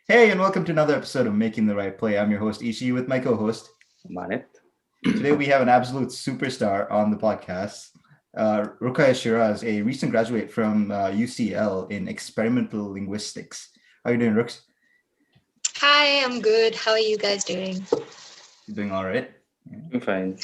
Hey, and welcome to another episode of Making the Right Play. I'm your host, Ishi, with my co-host. Manet. Today we have an absolute superstar on the podcast. Ruqaiyah is a recent graduate from UCL in Experimental Linguistics. How are you doing, Rooks? Hi, I'm good. How are you guys doing? You doing all right? I'm fine.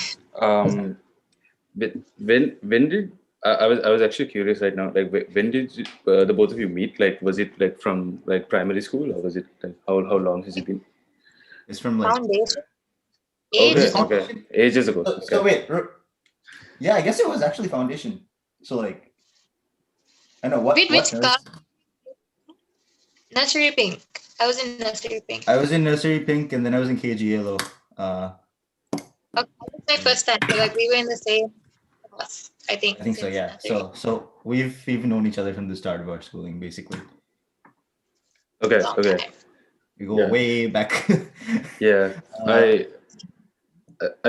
When did I was actually curious right now. Like when did the both of you meet? Like was it like from like primary school, or was it like how long has it been? It's from like... Foundation? Okay, Ages? Foundation? ages ago. So wait, yeah, I guess it was actually foundation. So like, I know Wait, which class? nurse? Nursery Pink. I was in Nursery Pink. I was in Nursery Pink, and then I was in KG Yellow. Okay, that was my first time. So, like we were in the same class, I think. I think so, yeah. So we've known each other from the start of our schooling, basically. Okay. We go way back. Yeah, I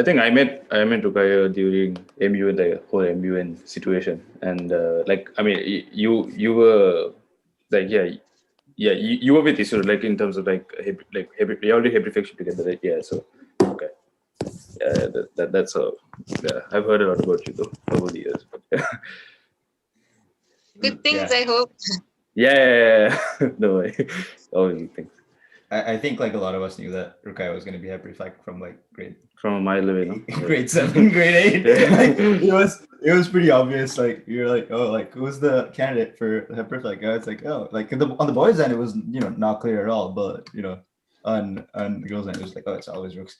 think I met Ruqaiyah during MUN, the whole MUN situation, and like I mean you were like you were with Isur, like in terms of like you already Hebrification together, right? Yeah, so okay, yeah, that's all. Yeah, I've heard a lot about you though over the years. But, Good things, Yeah. I hope. yeah. No way, all good things. I think like a lot of us knew that Ruqaiyah was going to be Hebrific from like From a mile away, no? grade 7, grade 8. Like, it was pretty obvious. Like you're like, oh, like who's the candidate for Hebrific? It's like, oh, like on the boys' end it was not clear at all, but on the girls' end it was like, oh, it's always Rooks.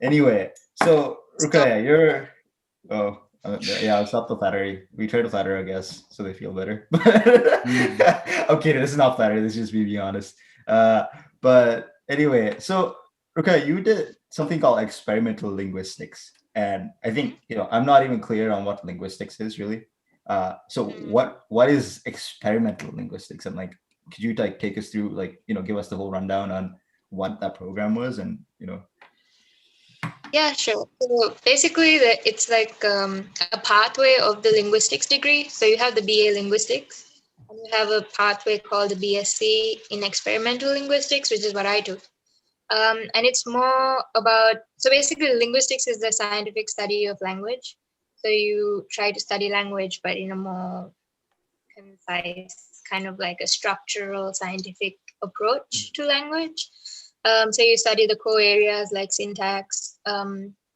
Anyway, so Ruqaiyah, you're yeah, I'll stop the flattery. We try to flatter, I guess, so they feel better. Okay, this is not flattery. This is just me being honest. But anyway, so you did something called experimental linguistics, and I think I'm not even clear on what linguistics is really. So what is experimental linguistics, and like, could you like take us through, like give us the whole rundown on what that program was, and Yeah, sure. So basically, it's like a pathway of the linguistics degree. So you have the BA linguistics, and you have a pathway called the BSc in experimental linguistics, which is what I took. And it's more about, so basically linguistics is the scientific study of language. So you try to study language, but in a more concise, kind of like a structural scientific approach to language. So you study the core areas like syntax,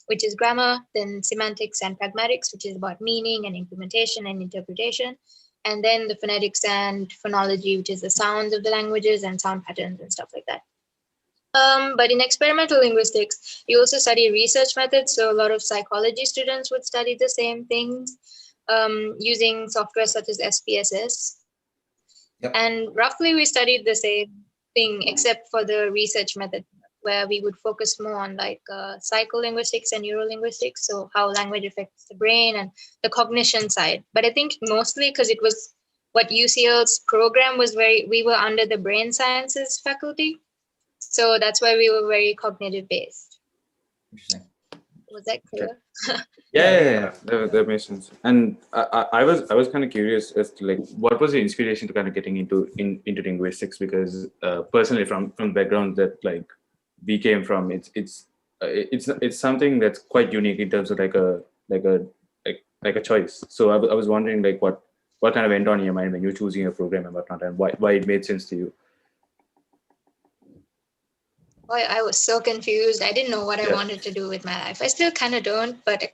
which is grammar, then semantics and pragmatics, which is about meaning and implementation and interpretation, and then the phonetics and phonology, which is the sounds of the languages and sound patterns and stuff like that. But in experimental linguistics, you also study research methods. So a lot of psychology students would study the same things using software such as SPSS. Yep. And roughly we studied the same thing, except for the research method, where we would focus more on like psycholinguistics and neurolinguistics. So how language affects the brain and the cognition side. But I think mostly because it was what UCL's program was we were under the brain sciences faculty. So that's why we were very cognitive based. Interesting. Was that clear? Yeah. That makes sense. And I was kind of curious as to like what was the inspiration to kind of getting into linguistics, because personally from background that like we came from, it's something that's quite unique in terms of like a choice. So I was wondering like what kind of went on in your mind when you're choosing a program and whatnot, and why it made sense to you. I was so confused. I didn't know what I wanted to do with my life. I still kind of don't, but I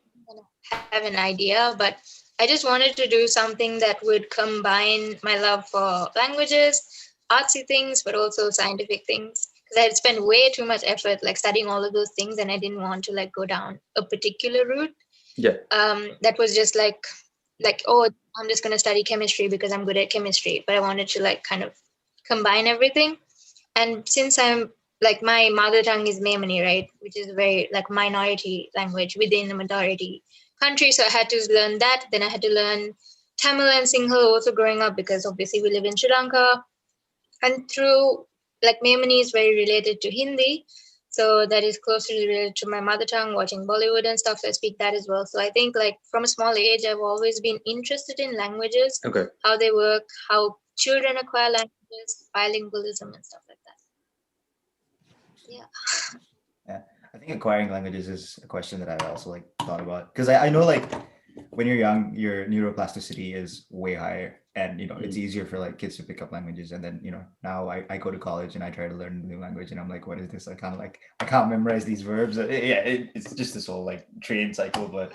have an idea. But I just wanted to do something that would combine my love for languages, artsy things, but also scientific things. Because I had spent way too much effort like studying all of those things, and I didn't want to like go down a particular route. Yeah. That was just like, oh, I'm just gonna study chemistry because I'm good at chemistry. But I wanted to like kind of combine everything. And since I'm like, my mother tongue is Memoni, right? Which is a very like minority language within a majority country. So I had to learn that. Then I had to learn Tamil and Sinhala also growing up, because obviously we live in Sri Lanka. And through like Memoni is very related to Hindi. So that is closely related to my mother tongue, watching Bollywood and stuff. So I speak that as well. So I think like from a small age, I've always been interested in languages, Okay. how they work, how children acquire languages, bilingualism and stuff like that. Yeah. Yeah, I think acquiring languages is a question that I also like thought about, because I know like when you're young, your neuroplasticity is way higher, and it's easier for like kids to pick up languages. And then now I go to college and I try to learn a new language, and I'm like, what is this? I can't memorize these verbs. It's just this whole like train cycle. But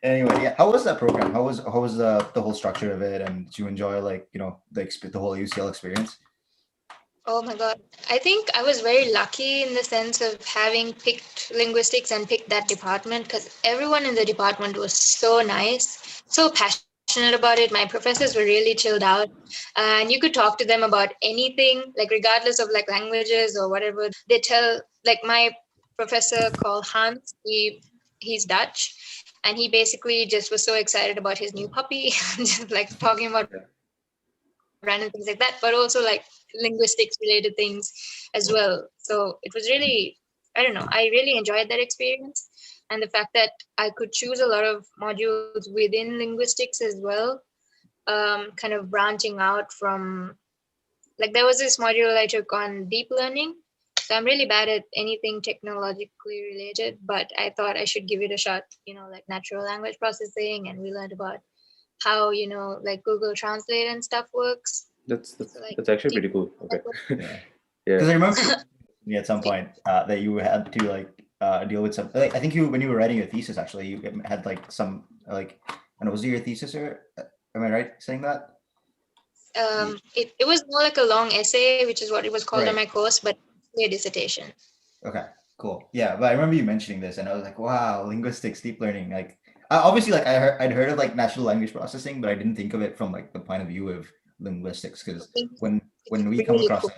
anyway, yeah. How was that program? How was the whole structure of it? And did you enjoy like the whole UCL experience? Oh my God. I think I was very lucky in the sense of having picked linguistics and picked that department, because everyone in the department was so nice, so passionate about it. My professors were really chilled out, and you could talk to them about anything, like regardless of like languages or whatever. They tell, like my professor called Hans, he's Dutch, and he basically just was so excited about his new puppy, just like talking about random things like that, but also like linguistics related things as well. So it was really, I don't know, I really enjoyed that experience. And the fact that I could choose a lot of modules within linguistics as well, kind of branching out from, like there was this module I took on deep learning. So I'm really bad at anything technologically related, but I thought I should give it a shot, like natural language processing. And we learned about how, like Google Translate and stuff works. That's So, like, that's actually pretty cool. Okay. Yeah. Yeah. Because I remember me at some point that you had to like deal with some. Like, I think when you were writing your thesis, actually, you had like some like. And was it your thesis, or am I right saying that? It was more like a long essay, which is what it was called on Right. my course, but a dissertation. Okay. Cool. Yeah, but I remember you mentioning this, and I was like, "Wow, linguistics, deep learning." Like, obviously, like I'd heard of like natural language processing, but I didn't think of it from like the point of view of linguistics. Because when we It's come really across cool. it,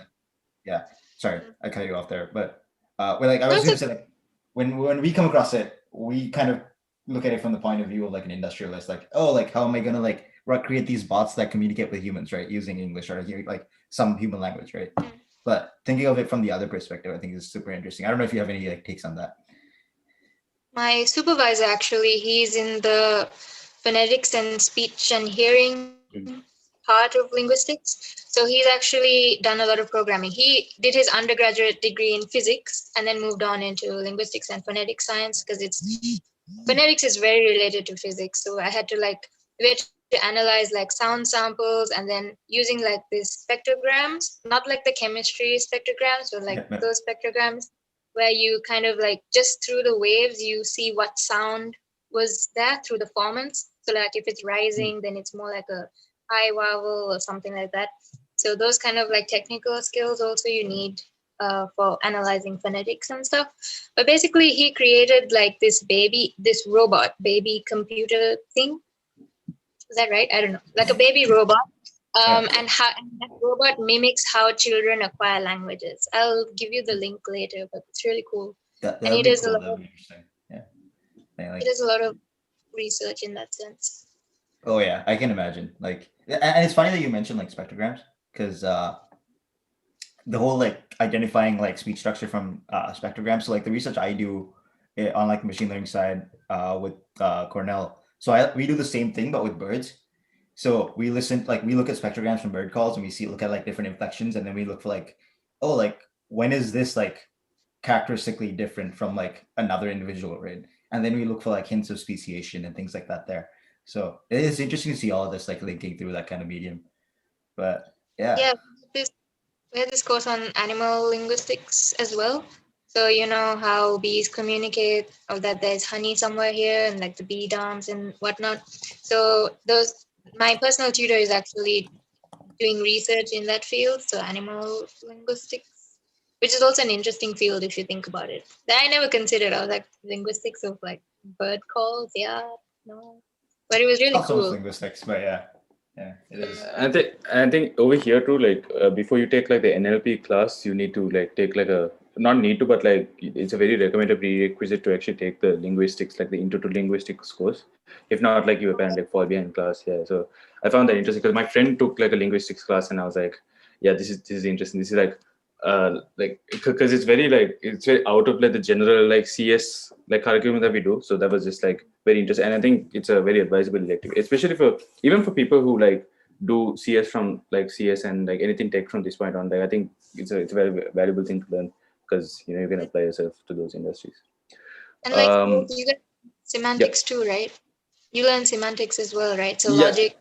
yeah. Sorry, I cut you off there, but like I No, was it's going to say, like when we come across it, we kind of look at it from the point of view of like an industrialist, like, oh, like how am I gonna like create these bots that communicate with humans, right, using English or like some human language, right? But thinking of it from the other perspective, I think is super interesting. I don't know if you have any like takes on that. My supervisor, actually, he's in the phonetics and speech and hearing part of linguistics. So he's actually done a lot of programming. He did his undergraduate degree in physics and then moved on into linguistics and phonetic science, because phonetics is very related to physics. So we had to analyze like sound samples, and then using like these spectrograms, not like the chemistry spectrograms, but like those spectrograms where you kind of like just through the waves, you see what sound was there through the formants. So like if it's rising, then it's more like a high vowel or something like that. So those kind of like technical skills also you need for analyzing phonetics and stuff. But basically he created like this robot baby computer thing. Is that right? I don't know. Like a baby robot. And that robot mimics how children acquire languages. I'll give you the link later, but it's really cool. That And would be cool. That would be interesting. Yeah. It does a lot of research in that sense. Oh yeah, I can imagine. Like, and it's funny that you mentioned like spectrograms, because the whole like identifying like speech structure from spectrograms. So like the research I do on like the machine learning side with Cornell. So we do the same thing but with birds. So we look at spectrograms from bird calls, and we look at like different inflections, and then we look for like, oh, like when is this like characteristically different from like another individual, right? And then we look for like hints of speciation and things like that there. So it is interesting to see all of this like linking through that kind of medium. But yeah. Yeah, we had this course on animal linguistics as well. So you know how bees communicate, or that there's honey somewhere here, and like the bee dams and whatnot. So my personal tutor is actually doing research in that field, so animal linguistics, which is also an interesting field if you think about it. That I never considered. I was like, linguistics of like bird calls, no. But it was really Not so much cool. linguistics, but yeah, it is. I think over here too, like before you take like the NLP class, you need to like take like not need to, but like it's a very recommended prerequisite to actually take the linguistics, like the intro to linguistics course. If not, like you apparently like fall behind class. Yeah, so I found that interesting because my friend took like a linguistics class, and I was like, yeah, this is interesting. This is like because it's very out of like the general like CS like curriculum that we do. So that was just like very interesting, and I think it's a very advisable elective, especially even for people who like do CS from like CS and like anything tech from this point on. Like I think it's a very valuable thing to learn. because you can apply yourself to those industries. And like you get Yep. semantics too, right? You learn semantics as well, right? So Yeah. logic,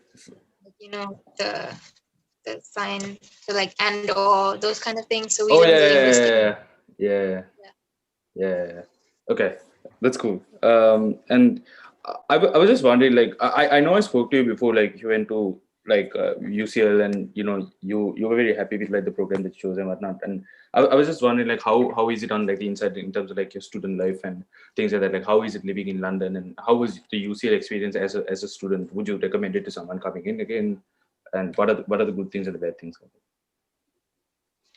the sign, the like and or those kind of things. So we Oh learn the linguistic. yeah. Okay, that's cool. And I was just wondering, like, I know I spoke to you before, like you went to like UCL, and you were very happy with like the program that you chose and whatnot. And I was just wondering, like, how is it on like the inside in terms of like your student life and things like that? Like, how is it living in London, and how was the UCL experience as a student? Would you recommend it to someone coming in again? And what are the good things and the bad things?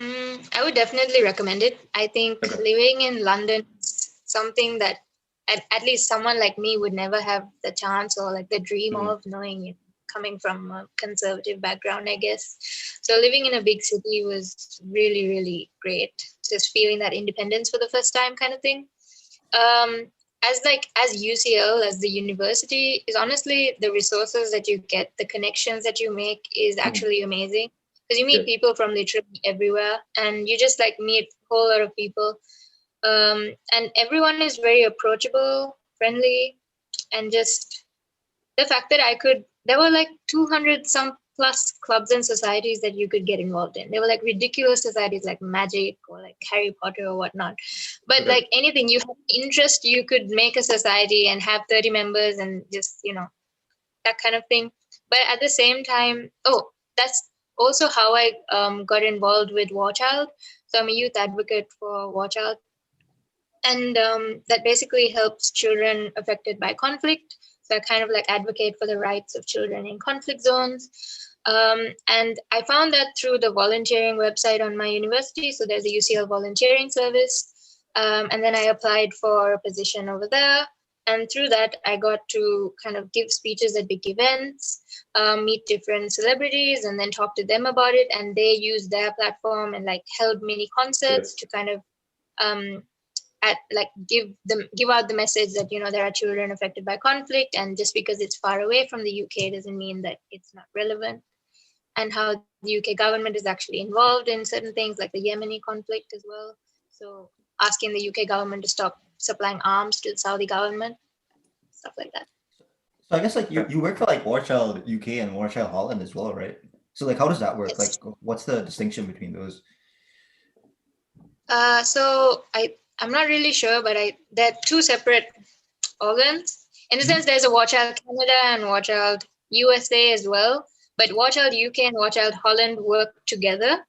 I would definitely recommend it. I think Okay. living in London is something that at least someone like me would never have the chance or like the dream of knowing it, coming from a conservative background, I guess. So living in a big city was really, really great. Just feeling that independence for the first time kind of thing. As UCL, as the university, is honestly the resources that you get, the connections that you make is actually amazing. Because you meet people from literally everywhere, and you just like meet a whole lot of people. And everyone is very approachable, friendly, and just the fact that there were like 200 some plus clubs and societies that you could get involved in. They were like ridiculous societies like Magic or like Harry Potter or whatnot. But like anything, you have interest, you could make a society and have 30 members and just, that kind of thing. But at the same time, that's also how I got involved with Warchild. So I'm a youth advocate for Warchild. And that basically helps children affected by conflict. So I kind of like advocate for the rights of children in conflict zones. And I found that through the volunteering website on my university. So there's a UCL volunteering service. And then I applied for a position over there. And through that, I got to kind of give speeches at big events, meet different celebrities, and then talk to them about it. And they used their platform and like held mini concerts to kind of give out the message that there are children affected by conflict, and just because it's far away from the UK doesn't mean that it's not relevant, and how the UK government is actually involved in certain things like the Yemeni conflict as well. So asking the UK government to stop supplying arms to the Saudi government, stuff like that. So I guess like you work for like Warchild UK and Warchild Holland as well, right? So like how does that work? Yes. Like what's the distinction between those? So I'm not really sure, but they're two separate organs. In the sense, there's a Warchild Canada and Warchild USA as well. But Warchild UK and Warchild Holland work together.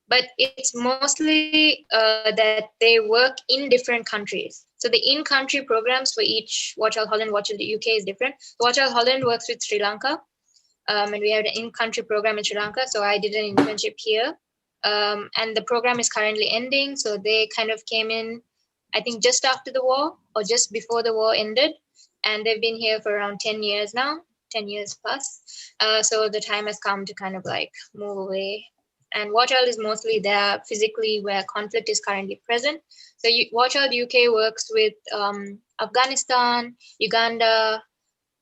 But it's mostly that they work in different countries. So the in-country programs for each Warchild Holland, Warchild UK is different. Warchild Holland works with Sri Lanka, and we have an in-country program in Sri Lanka. So I did an internship here. And the program is currently ending. So they kind of came in, I think, just after the war or just before the war ended. And they've been here for around 10 years now, 10 years plus. So the time has come to kind of like move away. And Warchild is mostly there physically where conflict is currently present. So Warchild UK works with Afghanistan, Uganda,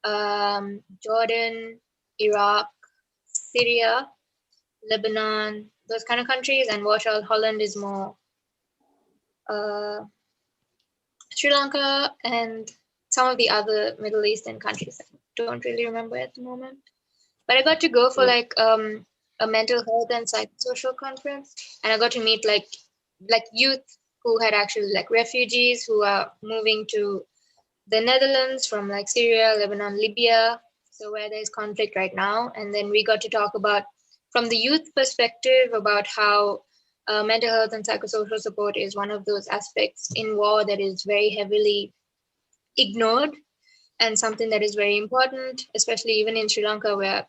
Jordan, Iraq, Syria, Lebanon, those kind of countries, and Warchild Holland is more Sri Lanka and some of the other Middle Eastern countries. I don't really remember at the moment. But I got to go for like a mental health and psychosocial conference, and I got to meet like youth who had actually like refugees who are moving to the Netherlands from like Syria, Lebanon, Libya, so where there's conflict right now. And then we got to talk about, from the youth perspective, about how mental health and psychosocial support is one of those aspects in war that is very heavily ignored and something that is very important, especially even in Sri Lanka where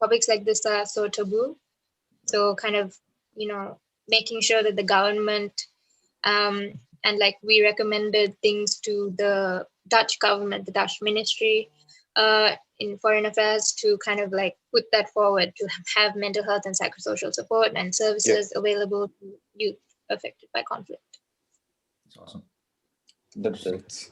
topics like this are so taboo. So kind of, making sure that the government and like we recommended things to the Dutch government, the Dutch ministry in foreign affairs to kind of like put that forward to have mental health and psychosocial support and services available to youth affected by conflict. That's awesome. That's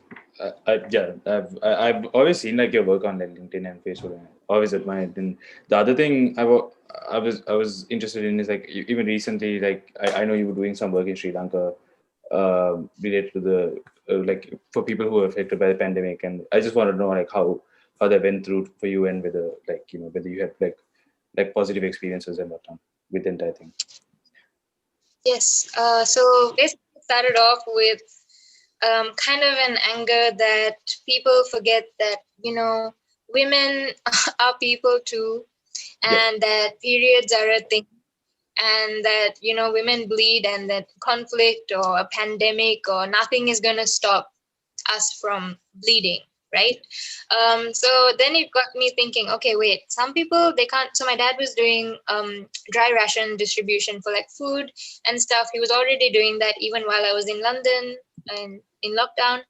I've always seen like your work on like LinkedIn and Facebook, and I always admired. And the other thing I was interested in is like even recently, like I know you were doing some work in Sri Lanka, related to the like for people who are affected by the pandemic, and I just want to know like how that went through for you, and whether like whether you had like positive experiences and whatnot with the entire thing. Yes. So basically, it started off with kind of an anger that people forget that women are people too, and that periods are a thing, and that women bleed, and that conflict or a pandemic or nothing is going to stop us from bleeding, right? So then it got me thinking, okay, wait, some people, they can't. So my dad was doing dry ration distribution for like food and stuff. He was already doing that even while I was in London and in lockdown,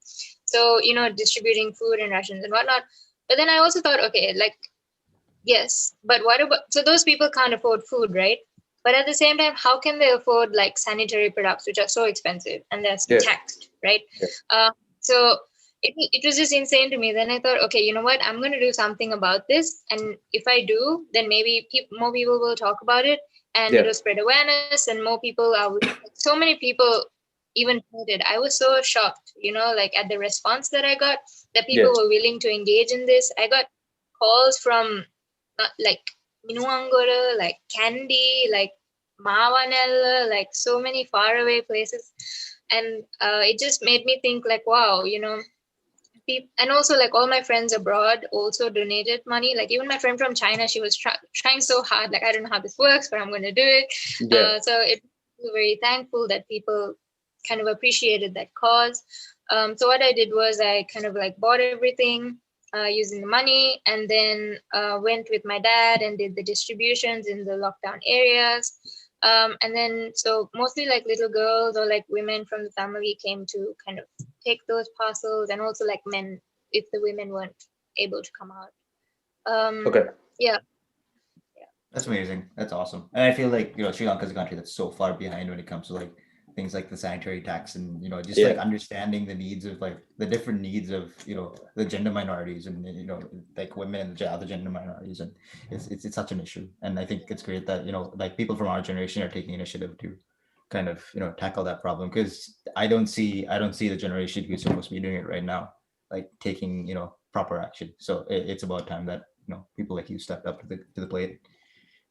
so distributing food and rations and whatnot. But then I also thought, okay, like, yes, but what about, so those people can't afford food, right? But at the same time, how can they afford like sanitary products, which are so expensive and they're taxed, right? So it was just insane to me. Then I thought, okay, you know what? I'm going to do something about this. And if I do, then maybe more people will talk about it, and it'll spread awareness, and more people are, so many people even heard it. I was so shocked, like at the response that I got, that people were willing to engage in this. I got calls from like Minuangora, like Kandy, like Mawanella, like so many faraway places. And it just made me think like, wow, and also like all my friends abroad also donated money. Like even my friend from China, she was trying so hard. Like, I don't know how this works, but I'm going to do it. So it was very thankful that people kind of appreciated that cause. So what I did was I kind of like bought everything using the money, and then went with my dad and did the distributions in the lockdown areas. And then, so mostly like little girls or like women from the family came to kind of take those parcels, and also like men if the women weren't able to come out. Yeah. That's amazing. That's awesome. And I feel like, Sri Lanka is a country that's so far behind when it comes to like things like the sanitary tax, and just like understanding the needs of like the different needs of the gender minorities, and like women and the other gender minorities, and it's such an issue. And I think it's great that like people from our generation are taking initiative to kind of tackle that problem, because I don't see the generation who's supposed to be doing it right now like taking proper action. So it's about time that people like you stepped up to the plate,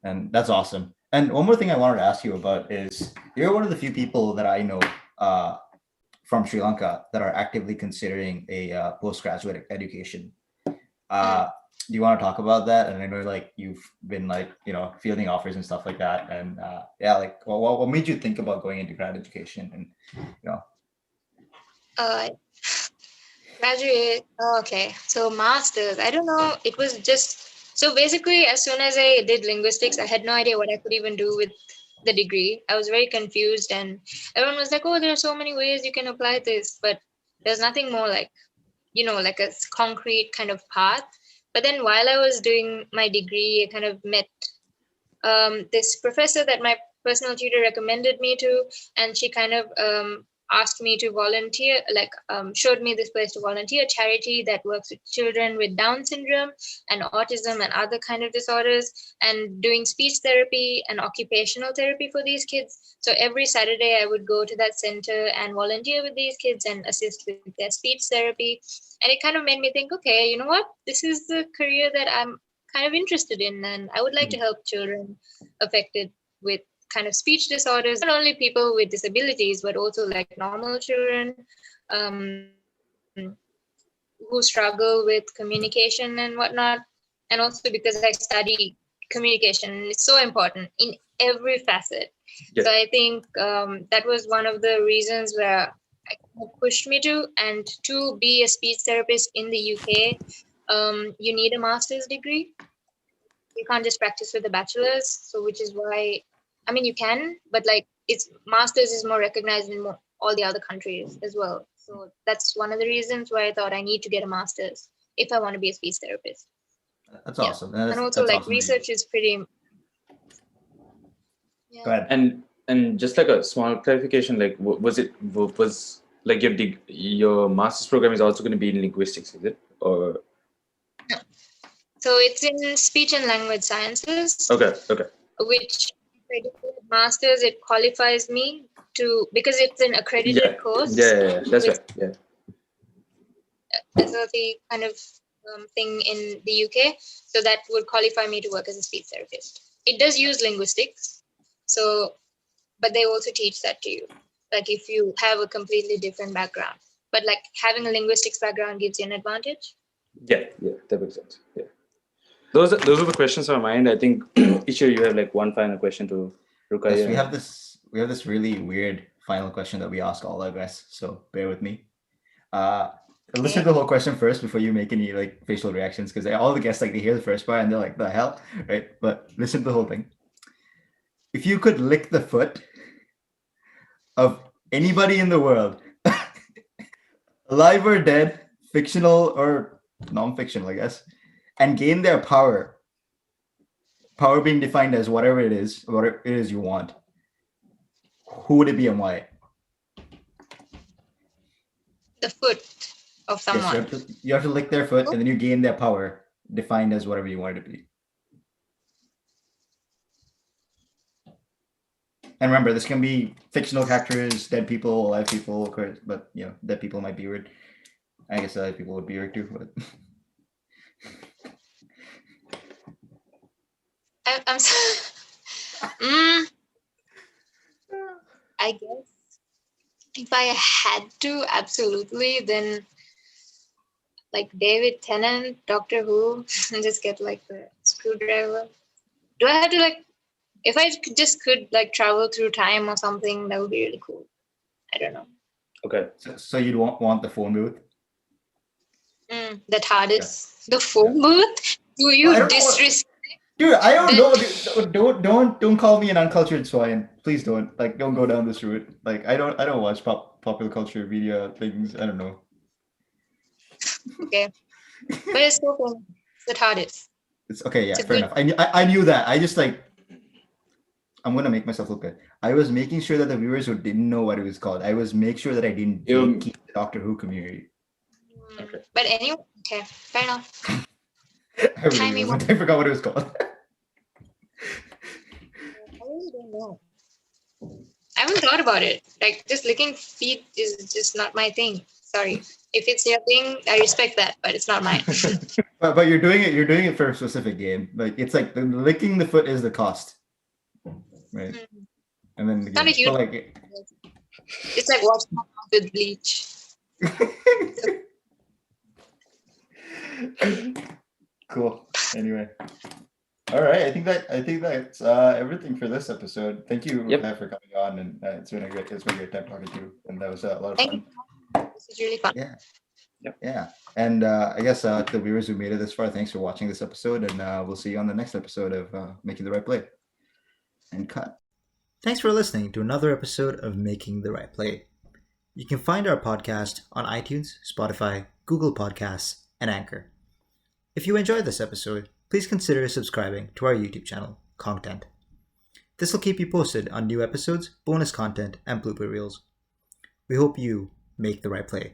and that's awesome. And one more thing I wanted to ask you about is, you're one of the few people that I know from Sri Lanka that are actively considering a postgraduate education. Do you want to talk about that? And I know like you've been like fielding offers and stuff like that. And like what made you think about going into grad education? And graduate. Okay, so masters. I don't know. It was just, so basically, as soon as I did linguistics, I had no idea what I could even do with the degree. I was very confused, and everyone was like, "Oh, there are so many ways you can apply this," but there's nothing more like, like a concrete kind of path. But then while I was doing my degree, I kind of met this professor that my personal tutor recommended me to, and she kind of asked me to volunteer, like showed me this place to volunteer, charity that works with children with Down syndrome and autism and other kind of disorders, and doing speech therapy and occupational therapy for these kids. So every Saturday I would go to that center and volunteer with these kids and assist with their speech therapy. And it kind of made me think, okay, you know what? This is the career that I'm kind of interested in, and I would like to help children affected with kind of speech disorders, not only people with disabilities, but also like normal children who struggle with communication and whatnot. And also because I study communication, and it's so important in every facet. So I think that was one of the reasons where pushed me to. And to be a speech therapist in the UK, you need a master's degree. You can't just practice with a bachelor's. So which is why, I mean, you can, but like it's master's is more recognized in all the other countries as well. So that's one of the reasons why I thought I need to get a master's if I want to be a speech therapist. That's awesome. And also like awesome research is pretty. Go ahead. And just like a small clarification, like was like your master's program is also going to be in linguistics, is it? Or no. So it's in speech and language sciences. Okay. Which if I do master's, it qualifies me to, because it's an accredited course. That's right. Yeah. SLT kind of thing in the UK. So that would qualify me to work as a speech therapist. It does use linguistics. So, but they also teach that to you. Like if you have a completely different background, but like having a linguistics background gives you an advantage. Yeah, that makes sense. Yeah. Those are the questions on my mind. I think each year you have like one final question to Ruqaiyah. Yes, we have this really weird final question that we ask all our guests, so bear with me. Listen to the whole question first before you make any like facial reactions, because all the guests like they hear the first part and they're like, the hell, right? But listen to the whole thing. If you could lick the foot of anybody in the world, alive or dead, fictional or non-fictional, I guess, and gain their power being defined as whatever it is you want, who would it be and why? The foot of someone. Yes, you have to lick their foot, and then you gain their power defined as whatever you want it to be. And remember, this can be fictional characters, dead people, alive people, of course, but you know, dead people might be weird. I guess alive people would be weird too, but I'm I guess if I had to, absolutely, then like David Tennant, Doctor Who, and just get like the screwdriver. Do I have to like, if I could like travel through time or something, that would be really cool. I don't know. Okay. So you'd want the phone booth? The TARDIS, the phone booth. Do you disrespect? Dude, I don't know. Dude, don't call me an uncultured swine. Please don't. Like, don't go down this route. Like, I don't watch popular culture media things. I don't know. Okay, but it's still fun. It's the TARDIS. It's okay. Yeah, fair enough. I knew that. I just like. I'm gonna make myself look good. I was making sure that the viewers who didn't know what it was called, I was make sure that I didn't keep the Doctor Who community. Okay. But anyway, okay, fair enough. I forgot what it was called. I really don't know. I haven't thought about it. Like, just licking feet is just not my thing. Sorry. If it's your thing, I respect that, but it's not mine. but you're doing it for a specific game. Like, it's like the licking the foot is the cost. Right. And then the not a huge it's like washing with bleach. Cool. Anyway. All right. I think that's everything for this episode. Thank you for coming on, and it's been a great time talking to you, and that was a lot of fun. This is really fun. Yeah. Yep. Yeah. And I guess to the viewers who made it this far, thanks for watching this episode, and we'll see you on the next episode of Making the Right Play. And cut. Thanks for listening to another episode of Making the Right Play. You can find our podcast on iTunes, Spotify, Google Podcasts, and Anchor. If you enjoyed this episode, please consider subscribing to our YouTube channel, Content. This will keep you posted on new episodes, bonus content, and blooper reels. We hope you make the right play.